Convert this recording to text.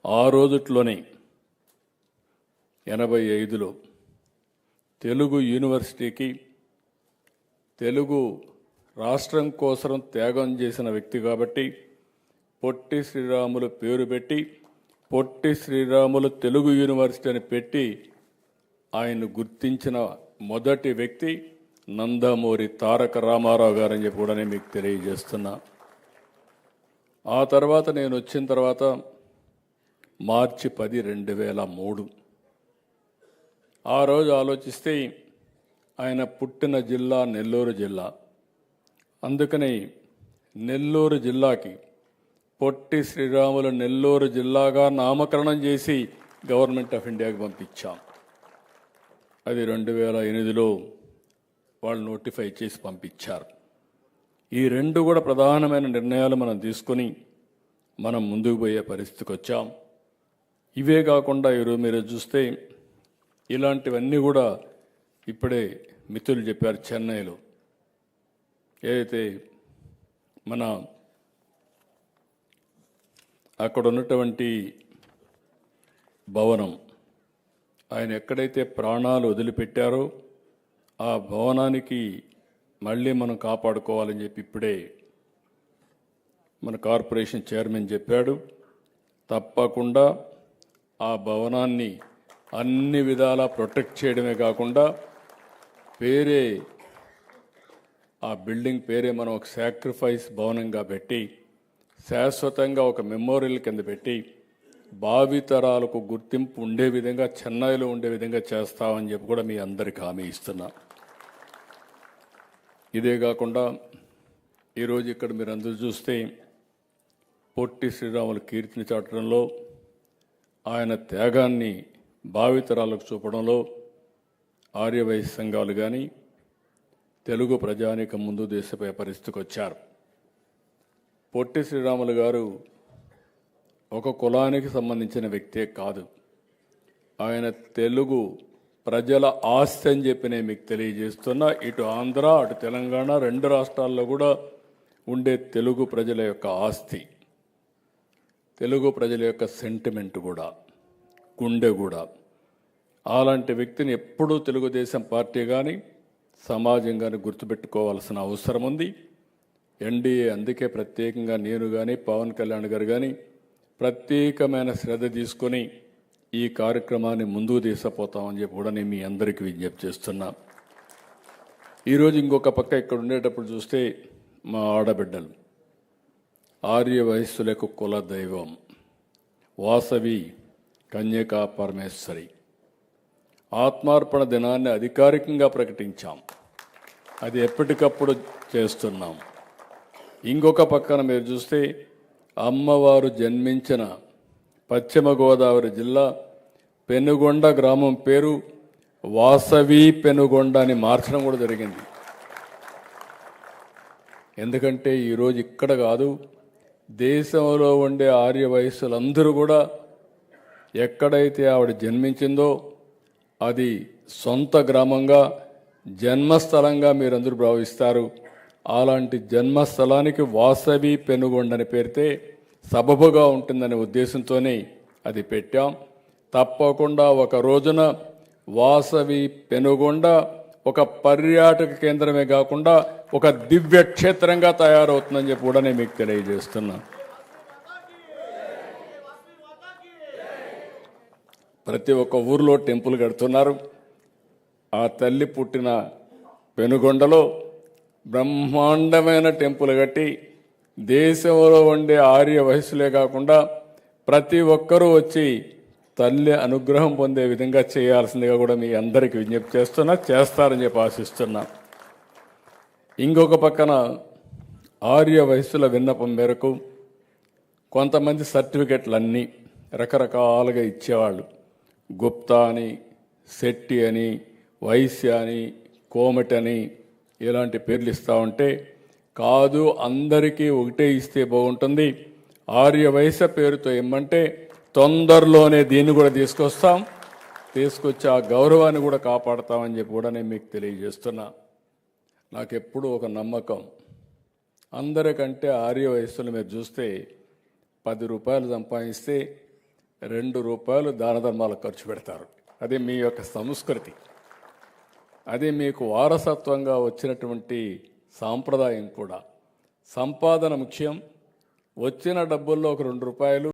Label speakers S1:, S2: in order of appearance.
S1: ఆ రోజుట్లోనే 85లో తెలుగు యూనివర్సిటీకి తెలుగు రాష్ట్రం కోసం త్యాగం చేసిన వ్యక్తి కాబట్టి పొట్టి శ్రీరాములు పేరు పెట్టి పొట్టి శ్రీరాములు తెలుగు యూనివర్సిటీ అని పెట్టి ఆయన గుర్తించిన మొదటి వ్యక్తి నందమూరి తారక రామారావు గారని చెప్పి కూడా మీకు తెలియజేస్తున్నా. ఆ తర్వాత నేను వచ్చిన తర్వాత మార్చి 10, 2003 ఆ రోజు ఆలోచిస్తే ఆయన పుట్టిన జిల్లా నెల్లూరు జిల్లా. అందుకని నెల్లూరు జిల్లాకి పొట్టి శ్రీరాములు నెల్లూరు జిల్లాగా నామకరణం చేసి గవర్నమెంట్ ఆఫ్ ఇండియాకి పంపించాం. అది 2008లో వాళ్ళు నోటిఫై చేసి పంపించారు. ఈ రెండు కూడా ప్రధానమైన నిర్ణయాలు మనం తీసుకొని మనం ముందుకు పోయే పరిస్థితికి వచ్చాం. ఇవే కాకుండా ఈరోజు మీరు చూస్తే ఇలాంటివన్నీ కూడా ఇప్పుడే మిత్రులు చెప్పారు. చెన్నైలో ఏదైతే మన అక్కడ ఉన్నటువంటి భవనం ఆయన ఎక్కడైతే ప్రాణాలు వదిలిపెట్టారో ఆ భవనానికి మళ్ళీ మనం కాపాడుకోవాలని చెప్పి ఇప్పుడే మన కార్పొరేషన్ చైర్మన్ చెప్పాడు. తప్పకుండా ఆ భవనాన్ని అన్ని విధాలా ప్రొటెక్ట్ చేయడమే కాకుండా పేరే ఆ బిల్డింగ్ పేరే మనం ఒక సాక్రిఫైస్ భవనంగా పెట్టి శాశ్వతంగా ఒక మెమోరియల్ కింద పెట్టి భావితరాలకు గుర్తింపు ఉండే విధంగా చెన్నైలో ఉండే విధంగా చేస్తామని చెప్పి కూడా మీ అందరికీ హామీ ఇస్తున్నా. ఇదే కాకుండా ఈరోజు ఇక్కడ మీరు అందరూ చూస్తే పొట్టి శ్రీరాములు కీర్తిని చాటడంలో ఆయన త్యాగాన్ని భావితరాలకు చూపడంలో ఆర్యవైశ్య సంఘాలు కానీ తెలుగు ప్రజానీకం ముందు దేశపై పరిస్థితికి వచ్చారు. పొట్టి శ్రీరాములు గారు ఒక కులానికి సంబంధించిన వ్యక్తే కాదు, ఆయన తెలుగు ప్రజల ఆస్తి అని చెప్పి నేను మీకు తెలియజేస్తున్నా. ఇటు ఆంధ్ర అటు తెలంగాణ రెండు రాష్ట్రాల్లో కూడా ఉండే తెలుగు ప్రజల యొక్క ఆస్తి, తెలుగు ప్రజల యొక్క సెంటిమెంట్ కూడా, గుండె కూడా. అలాంటి వ్యక్తిని ఎప్పుడూ తెలుగుదేశం పార్టీ కానీ సమాజం కానీ గుర్తుపెట్టుకోవాల్సిన అవసరం ఉంది. ఎన్డీఏ అందుకే ప్రత్యేకంగా నేను కానీ పవన్ కళ్యాణ్ గారు కానీ ప్రత్యేకమైన శ్రద్ధ తీసుకొని ఈ కార్యక్రమాన్ని ముందుకు తీసుకుపోతామని చెప్పి కూడా నేను మీ అందరికీ విజ్ఞప్తి చేస్తున్నా. ఈరోజు ఇంకొక పక్క ఇక్కడ ఉండేటప్పుడు చూస్తే మా ఆడబిడ్డలు ఆర్యవైశ్యులకు కుల దైవం వాసవి కన్యకా పరమేశ్వరి ఆత్మార్పణ దినాన్ని అధికారికంగా ప్రకటించాం. అది ఎప్పటికప్పుడు చేస్తున్నాం. ఇంకొక పక్కన మీరు చూస్తే అమ్మవారు జన్మించిన పశ్చిమ గోదావరి జిల్లా పెనుగొండ గ్రామం పేరు వాసవి పెనుగొండ అని మార్చడం కూడా జరిగింది. ఎందుకంటే ఈరోజు ఇక్కడ కాదు, దేశంలో ఉండే ఆర్య వయస్సులందరూ కూడా ఎక్కడైతే ఆవిడ జన్మించిందో అది సొంత గ్రామంగా జన్మస్థలంగా మీరందరూ భావిస్తారు. అలాంటి జన్మస్థలానికి వాసవి పెనుగొండ అని పేరితే సబబుగా ఉంటుందనే ఉద్దేశంతోనే అది పెట్టాం. తప్పకుండా ఒక రోజున వాసవి పెనుగొండ ఒక పర్యాటక కేంద్రమే కాకుండా ఒక దివ్య క్షేత్రంగా తయారవుతుందని చెప్పి కూడా నేను మీకు తెలియజేస్తున్నా. ప్రతి ఒక్క ఊర్లో టెంపుల్ కడుతున్నారు. ఆ తల్లి పుట్టిన పెనుగొండలో బ్రహ్మాండమైన టెంపుల్ కట్టి దేశంలో ఉండే ఆర్య వయస్సులే కాకుండా ప్రతి ఒక్కరూ వచ్చి తల్లి అనుగ్రహం పొందే విధంగా చేయాల్సిందిగా కూడా మీ అందరికీ విజ్ఞప్తి చేస్తున్నా. చేస్తారని చెప్పి ఆశిస్తున్నా. ఇంకొక పక్కన ఆర్య వయస్సుల విన్నపం మేరకు కొంతమంది సర్టిఫికెట్లన్నీ రకరకాలుగా ఇచ్చేవాళ్ళు. గుప్తా అని, శెట్టి అని, వైశ్య అని, కోమటి అని ఇలాంటి పేర్లు ఇస్తూ ఉంటే కాదు, అందరికీ ఒకటే ఇస్తే బాగుంటుంది. ఆర్య వయస్య పేరుతో ఇమ్మంటే తొందరలోనే దీన్ని కూడా తీసుకొచ్చి ఆ గౌరవాన్ని కూడా కాపాడతామని చెప్పి కూడా నేను మీకు తెలియజేస్తున్నా. నాకు ఎప్పుడూ ఒక నమ్మకం, అందరికంటే ఆర్య వయస్సులు మీరు చూస్తే 10 రూపాయలు సంపాదిస్తే 2 రూపాయలు దాన ధర్మాలకు ఖర్చు పెడతారు. అది మీ యొక్క సంస్కృతి, అది మీకు వారసత్వంగా వచ్చినటువంటి సాంప్రదాయం కూడా. సంపాదన ముఖ్యం. వచ్చిన డబ్బుల్లో ఒక 2 రూపాయలు